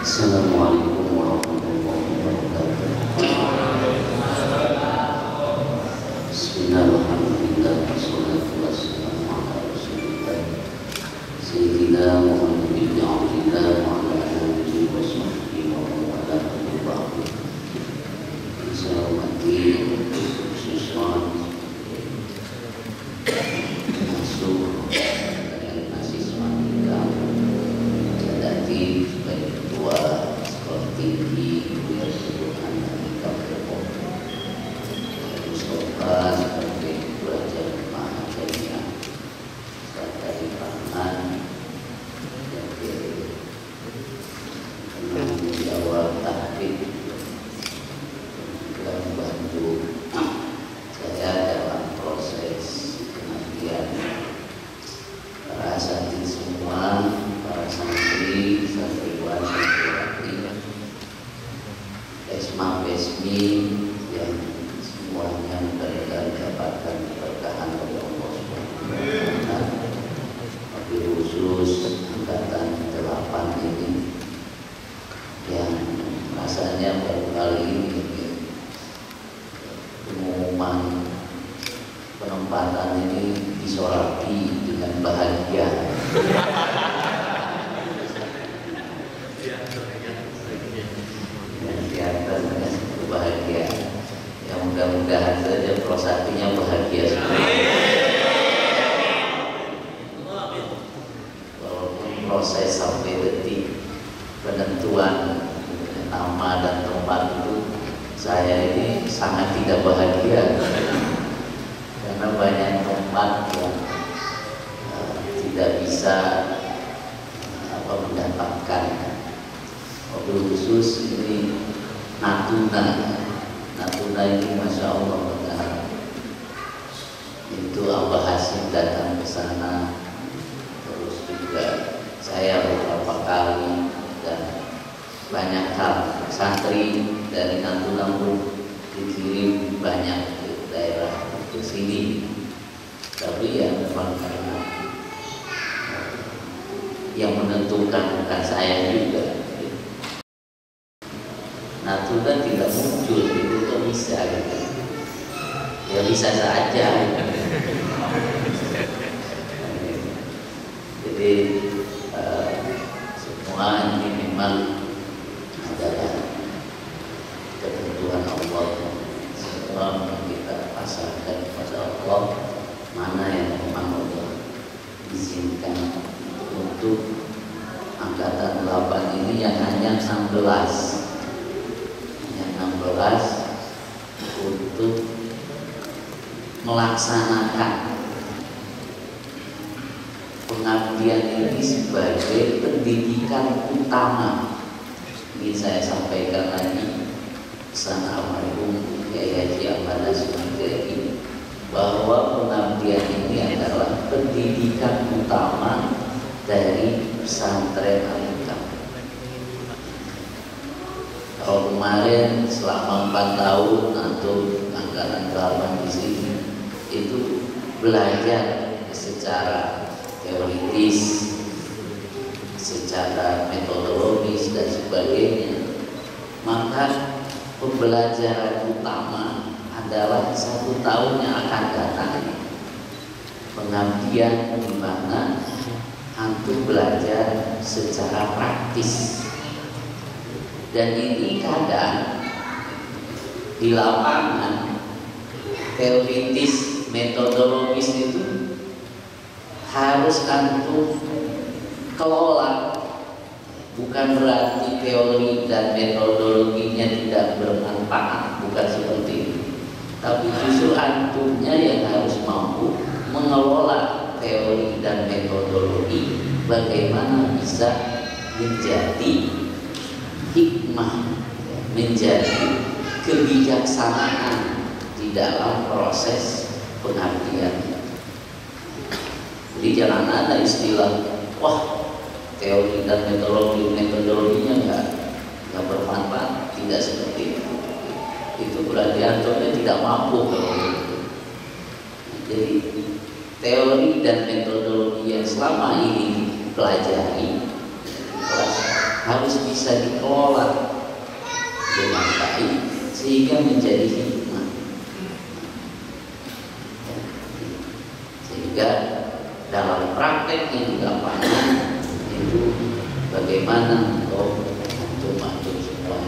Assalamualaikum warahmatullahi wabarakatuh. Bismillahirrahmanirrahim. Wassalatu wassalamu ala Rasulillah Sayyidina Muhammad bin Abdillah wa ala alihi wa sahbihi wa man wala ba'du. Saya hormati siswa masuk dari mahasiswa kita jadi sebagai ketua sekolah tinggi Kejuruan Amerika Depok, Mustafa sebagai pelajar mahasiswa serta di Pangan jadi penanggung jawab tahqiq yang membantu saya dalam proses pengajian. Para asatidz semua, para santri, santriwan, santriwati, esma pesmi yang semuanya mereka dapatkan keberkahan oleh Allah Subhanahu wa Ta'ala. Wabil khusus angkatan 8 ini yang rasanya baru kali ini pengumuman penempatan ini disoraki dengan bahagia. Dan di atas bahagia. Ya mudah-mudahan saja prosatinya bahagia sekali. Walaupun proses sampai detik penentuan nama dan tempat itu saya ini sangat tidak bahagia karena banyak tempat yang tidak bisa mendapatkan. Wabil khusus ini Natuna ini masya Allah itu Abah Hasim datang ke sana, terus juga saya beberapa kali dan banyak hal santri dari Natuna pun dikirim banyak ke daerah ke sini, tapi ya memang karena yang menentukan bukan saya juga. Natuna tidak muncul itu kok bisa gitu. Ya bisa saja. Jadi semua ini memang adalah ketentuan Allah. Semua kita pasrahkan kepada Allah, mana yang memang Allah izinkan untuk angkatan 8 ini yang hanya 16 untuk melaksanakan pengabdian ini sebagai pendidikan utama. Ini saya sampaikan lagi pesan almarhum Kiai Haji Ahmad Sumanjadi bahwa pengabdian ini adalah pendidikan utama dari pesantren Al-Hikam. Kalau kemarin selama 4 tahun untuk angkatan 8 di sini itu belajar secara teoritis, secara metodologis dan sebagainya, maka pembelajaran utama adalah 1 tahun yang akan datang pengabdian di mana untuk belajar secara praktis. Dan ini kadang di lapangan teoritis metodologis itu harus antum kelola. Bukan berarti teori dan metodologinya tidak bermanfaat, bukan seperti itu. Tapi justru antumnya yang harus mampu mengelola teori dan metodologi, bagaimana bisa menjadi hikmah, menjadi kebijaksanaan di dalam proses pengabdian. Jadi jangan ada istilah, wah teori dan metodologinya nggak bermanfaat, tidak seperti itu. Itu berarti antumnya tidak mampu kalau itu. Jadi teori dan metodologi yang selama ini pelajari kelas harus bisa dikelola dengan baik sehingga menjadi hikmah. Sehingga dalam praktek yang di lapangan itu bagaimana antum semua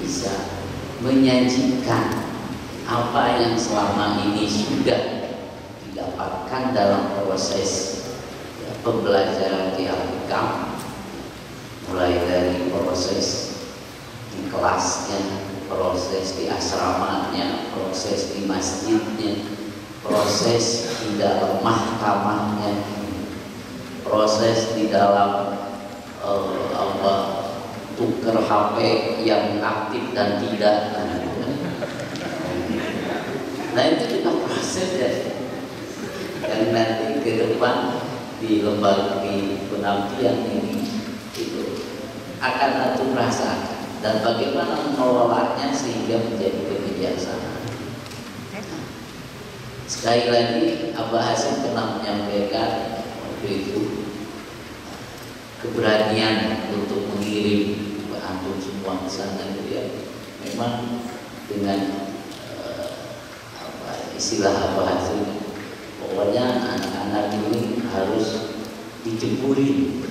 bisa menyajikan apa yang selama ini sudah didapatkan dalam proses pembelajaran di Al-Hikam, mulai dari proses di kelasnya, proses di asramanya, proses di masjidnya, proses di dalam mahkamahnya, proses di dalam tuker HP yang aktif dan tidak. Nah itu juga proses ya, yang nanti ke depan di lembaga di penampilan ini itu akan antum rasakan, dan bagaimana mengelolanya sehingga menjadi kebijaksanaan. Sekali lagi Abah Hasim pernah menyampaikan waktu itu keberanian untuk mengirim antum semua ke sana itu ya, memang dengan istilah Abah Hasim, pokoknya anak-anak ini harus diceburin.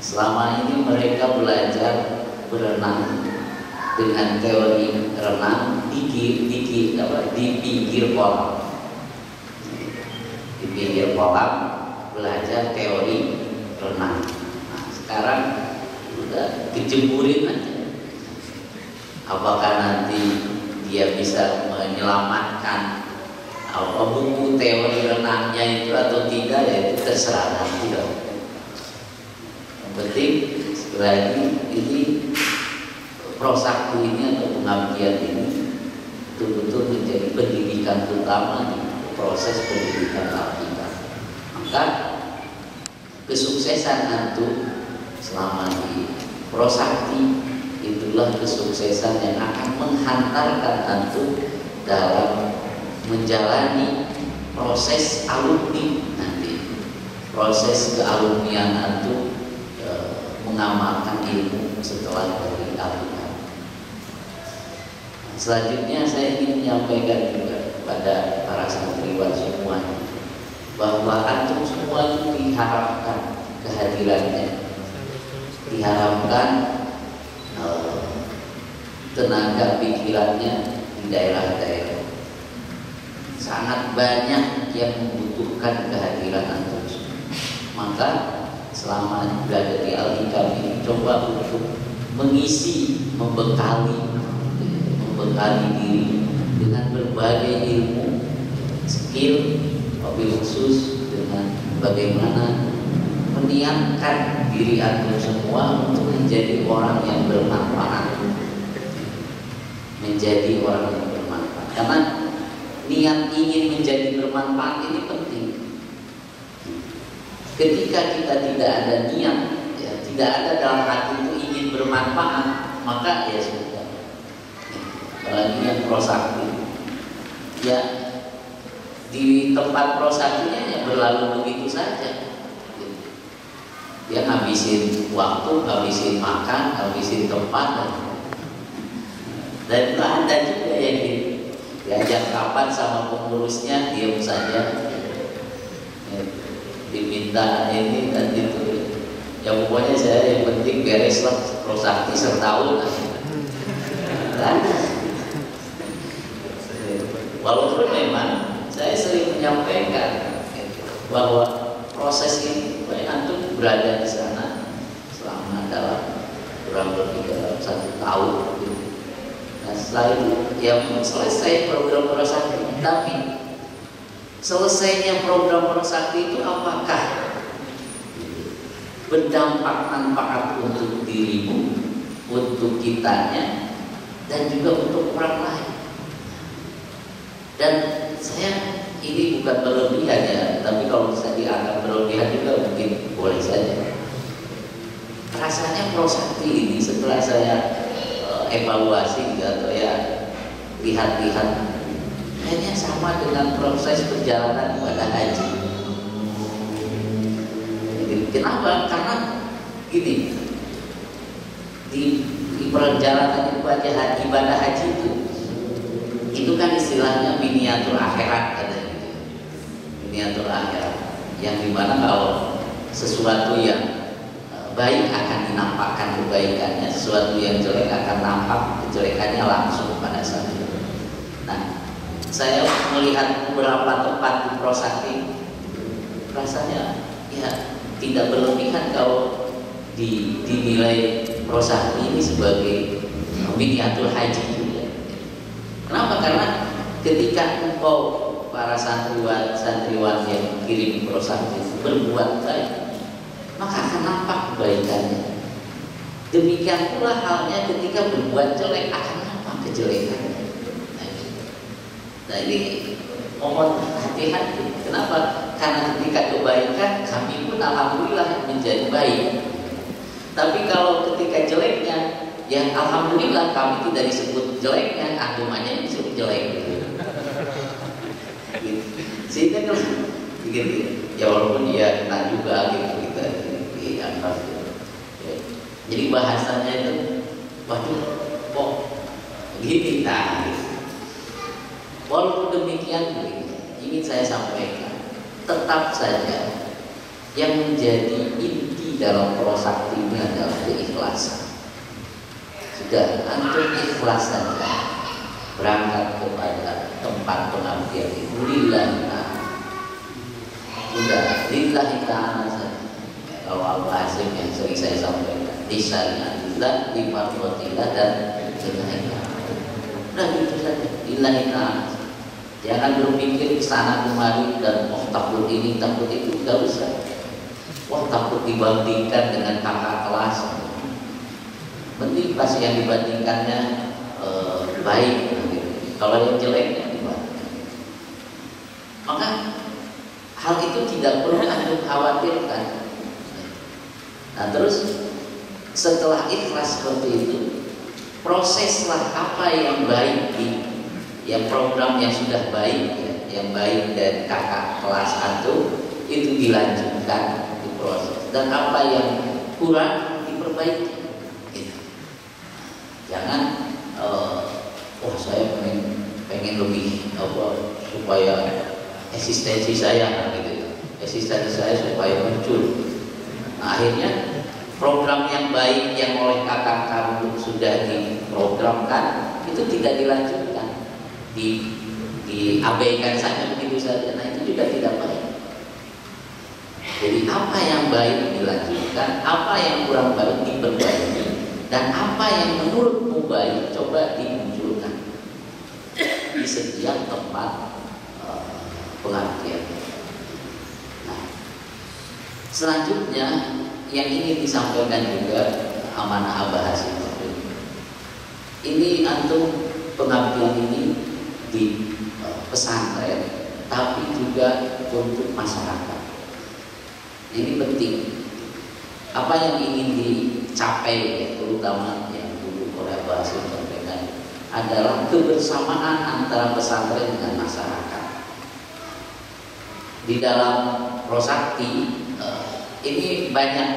Selama ini mereka belajar berenang dengan teori renang di pinggir kolam. Di pinggir kolam belajar teori renang. Nah, sekarang udah diceburin aja. Apakah nanti dia bisa menyelamatkan buku teori renangnya itu atau tidak, ya itu terserah nanti loh. Yang penting sekali lagi ini prosakti ini atau pengabdian ini betul-betul menjadi pendidikan utama di proses pendidikan Al-Hikam. Maka kesuksesan antum selama di prosakti itulah kesuksesan yang akan menghantarkan antum dalam menjalani proses alumni nanti, proses kealumnian antum mengamalkan ilmu setelah dari Al-Hikam. Selanjutnya saya ingin menyampaikan juga kepada para santriwan semua bahwa antum semua itu diharapkan kehadirannya, diharapkan tenaga pikirannya di daerah-daerah. Sangat banyak yang membutuhkan kehadiran antum. Maka selama berada di Al-Hikam ini coba untuk mengisi, membekali diri dengan berbagai ilmu, skill, wabil khusus dengan bagaimana meniatkan diri antum semua untuk menjadi orang yang bermanfaat, menjadi orang yang bermanfaat. Karena niat ingin menjadi bermanfaat ini penting. Ketika kita tidak ada niat, ya, tidak ada dalam hati itu ingin bermanfaat, maka ya sudah. Apalagi yang prosakti, ya di tempat prosaktinya ya berlalu begitu saja. Dia ngabisin waktu, ngabisin makan, ngabisin tempat, dan itu ada juga yang diajak kapan sama pengurusnya diam saja, diminta ini dan itu. Ya pokoknya saya yang penting bereslah prosakti setahun. Walaupun memang saya sering menyampaikan bahwa proses ini antum berada di sana selama dalam kurang lebih dalam 1 tahun. Nah setelah itu ya selesai program prosakti. Tapi selesainya program prosakti itu apakah berdampak manfaat untuk dirimu, untuk kitanya, dan juga untuk orang lain? Dan saya ini bukan berlebihan ya, tapi kalau bisa dianggap berlebihan juga mungkin boleh saja. Rasanya prosakti ini setelah saya evaluasi atau ya lihat-lihat, kayaknya sama dengan proses perjalanan ibadah haji. Jadi, kenapa? Karena Gini, di perjalanan ibadah haji itu kan istilahnya miniatur akhirat, ada gitu. Miniatur akhirat yang dimana kalau sesuatu yang baik akan dinampakkan kebaikannya, sesuatu yang jelek akan nampak kejelekannya langsung pada saat itu. Nah, saya melihat beberapa tempat di Prosakti, rasanya ya tidak berlebihan kalau dinilai Prosakti ini sebagai miniatur haji juga. Kenapa? Karena ketika engkau para santriwan yang kirim Prosakti berbuat baik, maka akan nampak kebaikannya. Demikian pula halnya ketika berbuat jelek akan nampak kejelekannya. Nah ini mohon hati-hati. Kenapa? Karena ketika kebaikan kami pun alhamdulillah menjadi baik. Tapi kalau ketika jeleknya, ya alhamdulillah kami tidak disebut jeleknya, antum aja yang disebut jelek. Sehingga kalau begitu, ya walaupun dia kena juga gitu kita dianggap. Jadi bahasanya itu, waduh, kok gini nah. Walaupun demikian, ingin saya sampaikan, tetap saja yang menjadi inti dalam Prosakti ini adalah keikhlasan. Sudah antum ikhlas saja berangkat kepada tempat pengabdian itu lillahi ta'ala. Sudah lillahi ta'ala saja. Kalau Allah Azim yang sering saya sampaikan, disyariatillah, dimardotillah dan lillahi ta'ala. Udah gitu saja, lillahi ta'ala. Jangan berpikir kesana kemari dan takut ini takut itu, tidak usah. Wah takut dibandingkan dengan kakak kelas. Penting pas yang dibandingkannya baik. Kalau yang jeleknya dibandingkan. Maka hal itu tidak perlu Anda khawatirkan. Nah terus setelah ikhlas seperti itu, proseslah apa yang baik yang program yang sudah baik, yang baik dari kakak kelas antum itu dilanjutkan, diproses, dan apa yang kurang diperbaiki. Gitu. Jangan, wah saya pengen lebih supaya eksistensi saya, gitu, eksistensi saya supaya muncul. Nah, akhirnya program yang baik yang oleh kakak kamu sudah diprogramkan itu tidak dilanjutkan. Diabaikan saja begitu saja. Nah itu juga tidak baik. Jadi apa yang baik dilanjutkan, apa yang kurang baik diperbaiki, dan apa yang menurutmu baik coba dimunculkan di setiap tempat pengabdian. Nah, selanjutnya yang ingin disampaikan juga amanah Abah Hasim ini, antum pengabdian ini di pesantren, tapi juga untuk masyarakat. Ini penting. Apa yang ingin dicapai, terutama yang dulu oleh Abah Hasim sampaikan, adalah kebersamaan antara pesantren dengan masyarakat. Di dalam Prosakti ini banyak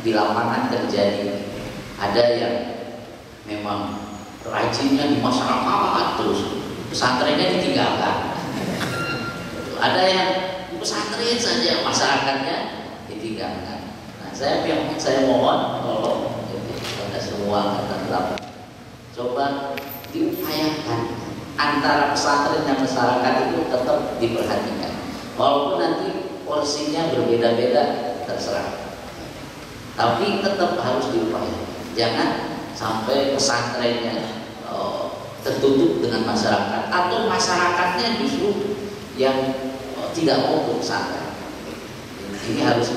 di lapangan terjadi. Ada yang memang rajinnya di masyarakat terus pesantrennya ditinggalkan. Ada yang pesantren saja masyarakatnya ditinggalkan. Nah, saya mohon tolong kepada semua angkatan 8 coba diupayakan antara pesantren dan masyarakat itu tetap diperhatikan. Walaupun nanti porsinya berbeda-beda terserah. Tapi tetap harus diupayakan. Jangan sampai pesantrennya tertutup dengan masyarakat atau masyarakatnya justru yang tidak mau ke pesantren. Ini harus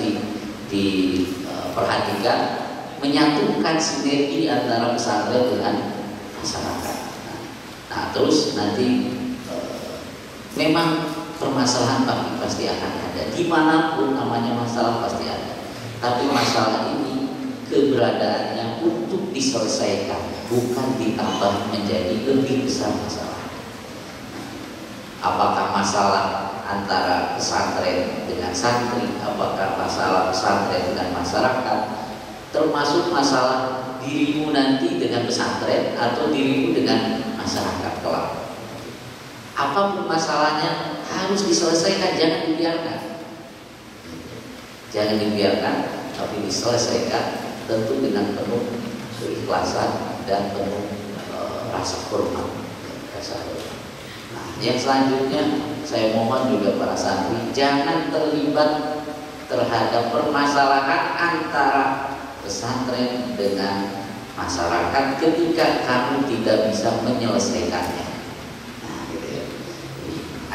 diperhatikan, menyatukan sinergi antara pesantren dengan masyarakat. Nah terus nanti memang permasalahan pasti akan ada, dimanapun namanya masalah pasti ada. Tapi masalah ini keberadaannya untuk diselesaikan, bukan ditambah menjadi lebih besar masalah. Apakah masalah antara pesantren dengan santri, apakah masalah pesantren dan masyarakat, termasuk masalah dirimu nanti dengan pesantren atau dirimu dengan masyarakat kelak. Apapun masalahnya harus diselesaikan, jangan dibiarkan. Jangan dibiarkan, tapi diselesaikan tentu dengan penuh keikhlasan dan penuh rasa hormat. Nah, yang selanjutnya saya mohon juga para santri jangan terlibat terhadap permasalahan antara pesantren dengan masyarakat ketika kamu tidak bisa menyelesaikannya. Nah, gitu ya.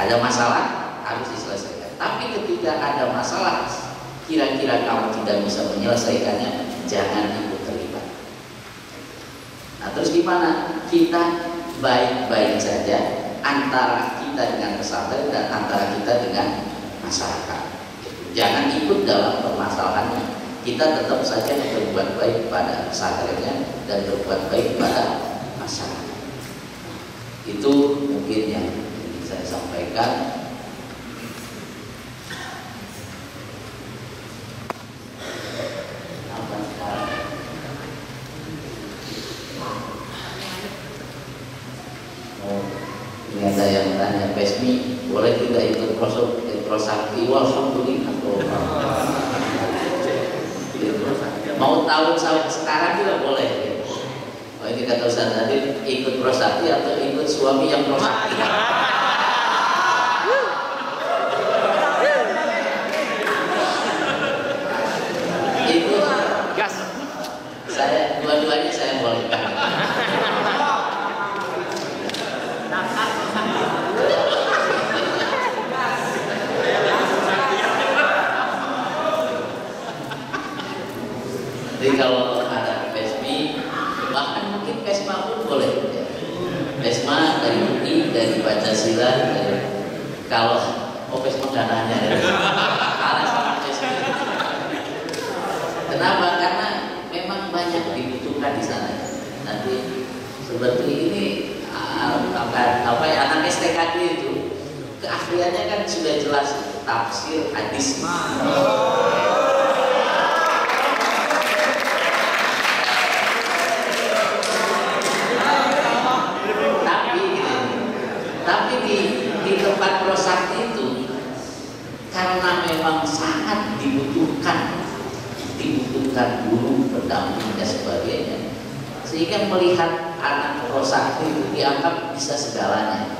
Ada masalah harus diselesaikan. Tapi ketika ada masalah kira-kira kamu tidak bisa menyelesaikannya, jangan ikut terlibat. Nah, terus gimana? Kita baik-baik saja antara kita dengan pesantren dan antara kita dengan masyarakat. Jangan ikut dalam permasalahannya. Kita tetap saja berbuat baik pada pesantrennya dan berbuat baik pada masyarakat. Itu mungkin yang ingin saya sampaikan. Ini ada yang tanya, Pesmi boleh tidak ikut prosakti? Alhamdulillah. Mau tahun sekarang juga boleh. Oh, ini kata Ustaz Adil, ikut prosakti atau ikut suami yang prosakti? Itu saya dua-duanya saya bolehkan. Jadi kalau ada PESMI, bahkan mungkin PESMA pun boleh. PESMA dari UI, dari Pancasila, dari kalau PESMA dananya kalah sama PESMI. Kenapa? Karena memang banyak dibutuhkan di sana. Nanti seperti ini anak STKD itu keahliannya kan sudah jelas tafsir hadis. Tapi di tempat prosakti itu karena memang sangat dibutuhkan guru, pendamping dan sebagainya, sehingga melihat anak prosakti itu dianggap bisa segalanya.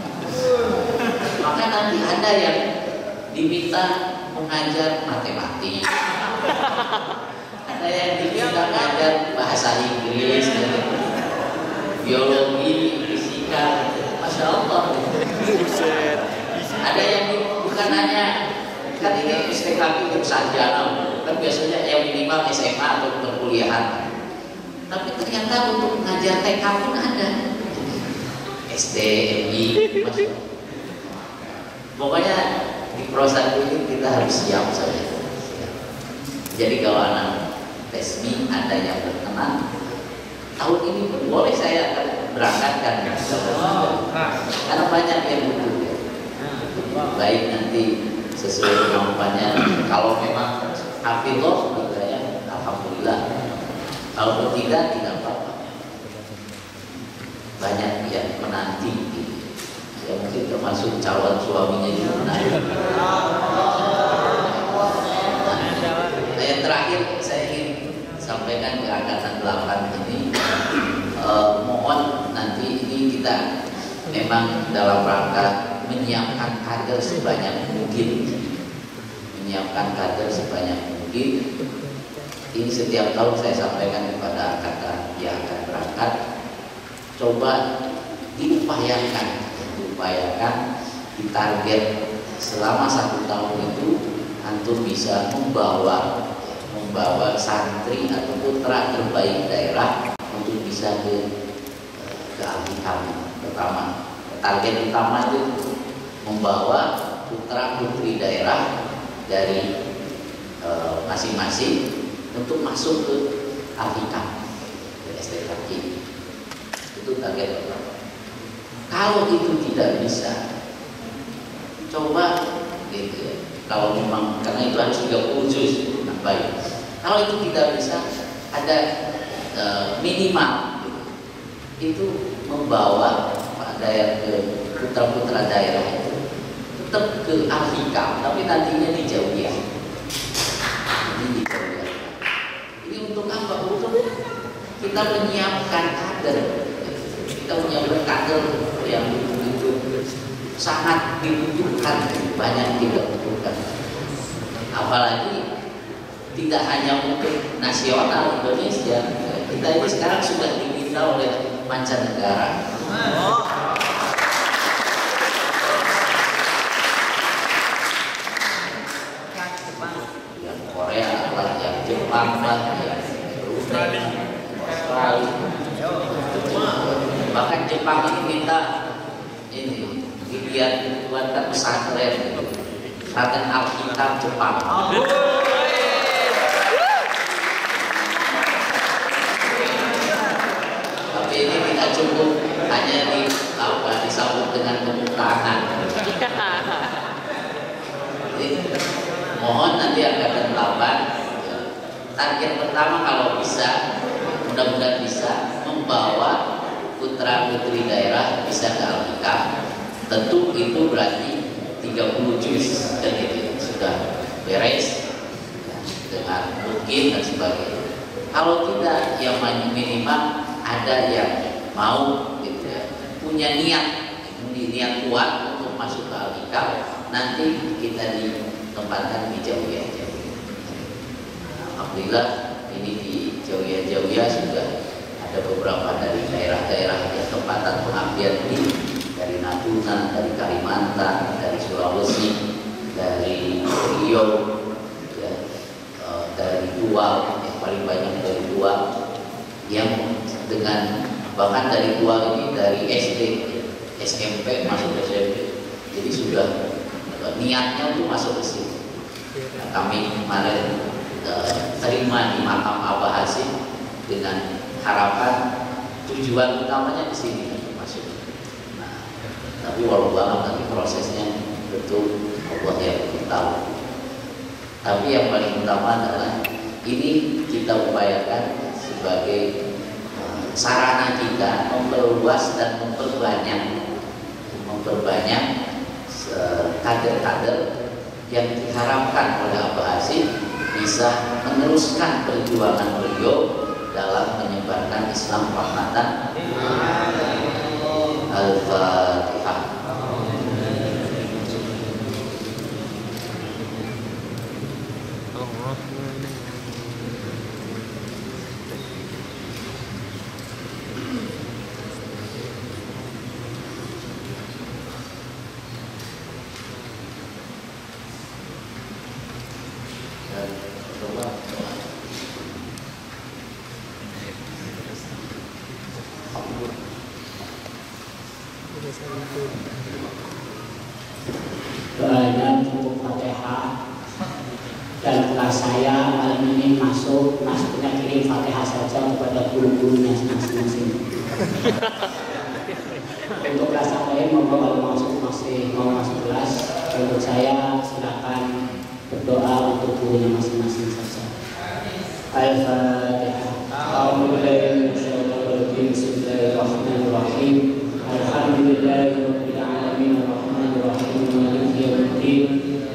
Maka nanti ada yang diminta mengajar matematik, ada yang diminta mengajar bahasa Inggris, biologi, fisika. Masya Allah. Ada yang bukan hanya kan ini STKP itu sarjana, kan biasanya yang minimal SMA atau perkuliahan. Tapi ternyata untuk mengajar TK pun ada, SD, MI, Masya Allah. Pokoknya di prosakti ini kita harus siap saja. Jadi kalau anak PESMI ada yang berkenan, tahun ini pun boleh saya akan berangkatkan karena banyak yang butuh ya. Baik nanti sesuai kemampuannya. Kalau memang hafidhah juga ya, alhamdulillah. Kalau tidak apa-apa. Banyak yang menanti ya, mungkin termasuk calon suaminya juga menanti. Nah, yang terakhir saya ingin sampaikan ke angkatan 8 ini, mohon nanti ini kita memang dalam rangka menyiapkan kader sebanyak mungkin, Ini setiap tahun saya sampaikan kepada angkatan yang akan berangkat, coba diupayakan, ditarget selama 1 tahun itu antum bisa membawa santri atau putra terbaik daerah untuk bisa ke kami. Pertama, target utama itu membawa putra putri daerah dari masing-masing untuk masuk ke Alhikam, ke STKK. Itu target pertama. Kalau itu tidak bisa, coba gitu ya. Kalau memang karena itu harus 30 juz, nah baik. Kalau itu tidak bisa, ada minimal gitu. Itu membawa daerah ke putra-putra daerah itu tetap ke Al-Hikam, tapi nantinya dijauhi. Ini dijauhi. Ini untuk apa? Untuk kita menyiapkan kader. Kita menyiapkan kader yang itu sangat dibutuhkan, banyak tidak dibutuhkan. Apalagi tidak hanya untuk nasional Indonesia, kita ini sekarang sudah diminta oleh mancanegara. Yang Korea lah, yang Jepang lah, yang Australia. Bahkan Jepang ini minta ini dibuatkan pesantren, pesantren Alkitab Jepang. Tapi ini tidak cukup hanya disambut dengan tepuk tangan. Jadi, mohon nanti angkatan 8 target pertama kalau bisa, mudah-mudahan bisa membawa putra putri daerah bisa ke Al-Hikam. Tentu itu berarti 30 juz dan itu sudah beres dengan mungkin dan sebagainya. Kalau tidak, yang minimal ada yang mau gitu ya, punya niat kuat untuk masuk ke Al-Hikam, nanti kita ditempatkan di Jauhiyah. Alhamdulillah ini di Jauhiyah sudah ada beberapa dari daerah-daerah yang tempatan pengabdian ini, dari Natuna, dari Kalimantan, dari Sulawesi, dari Riau, ya, dari Tual, yang paling banyak dari Tual, yang dengan bahkan dari Tual ini dari SD, SMP masuk ke SMP, jadi sudah niatnya untuk masuk ke sini. Nah, kami kemarin terima di makam Abah Hasim dengan harapan tujuan utamanya di sini masuk. Nah, tapi walau nanti prosesnya betul Allah yang lebih tahu. Tapi yang paling utama adalah ini kita upayakan sebagai sarana kita memperluas dan memperbanyak kader-kader yang diharapkan oleh Abah Hasim bisa meneruskan perjuangan beliau dalam menyebarkan Islam rahmatan. Al-Fatihah. Doanya cukup Fatihah dan kelas saya malam ini masuknya kirim Fatihah saja kepada guru-gurunya masing-masing. Untuk kelas lain kalau masih mau masuk kelas, untuk saya silakan berdoa untuk gurunya masing-masing saja. Al-Fatihah. Bismillahirrahmanirrahim. Alhamdulillahirabbil alamin arrahmanir rahim maliki yaumiddin.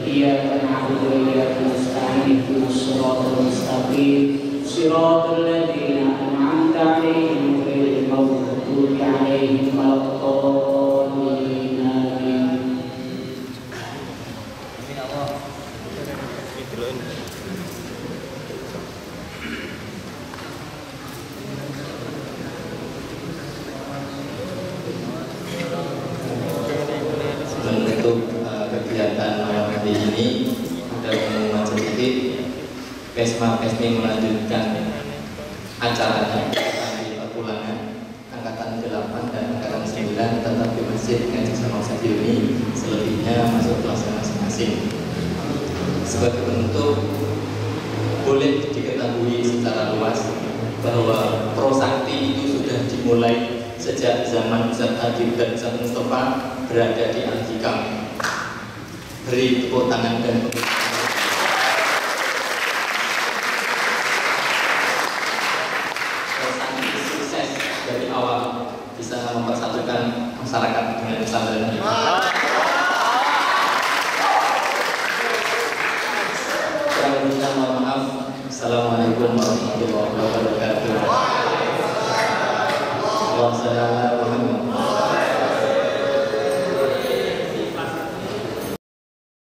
Iyyaka na'budu wa iyyaka nasta'in ihdinas siratal mustaqim siratal ladzina an'amta 'alaihim ghairil maghdubi 'alaihim waladdallin. Amin. Kegiatan malam hari ini sudah pengumuman sedikit. Pesma-pesmi melanjutkan acaranya di perpulangan angkatan 8 dan angkatan 9 tetap di Masjid Ngaji Sama Sahyuni, selebihnya masuk kelas masing-masing. Sebagai bentuk boleh diketahui secara luas bahwa Prosakti itu sudah dimulai sejak zaman Ustaz Adib dan Ustaz Mustafa berada di Al-Hikam. Beri tepuk tangan dan bisa mempersatukan masyarakat dengan Islam dan iman. Kurang lebihnya mohon maaf. Assalamualaikum warahmatullahi wabarakatuh. Wassalamualaikum.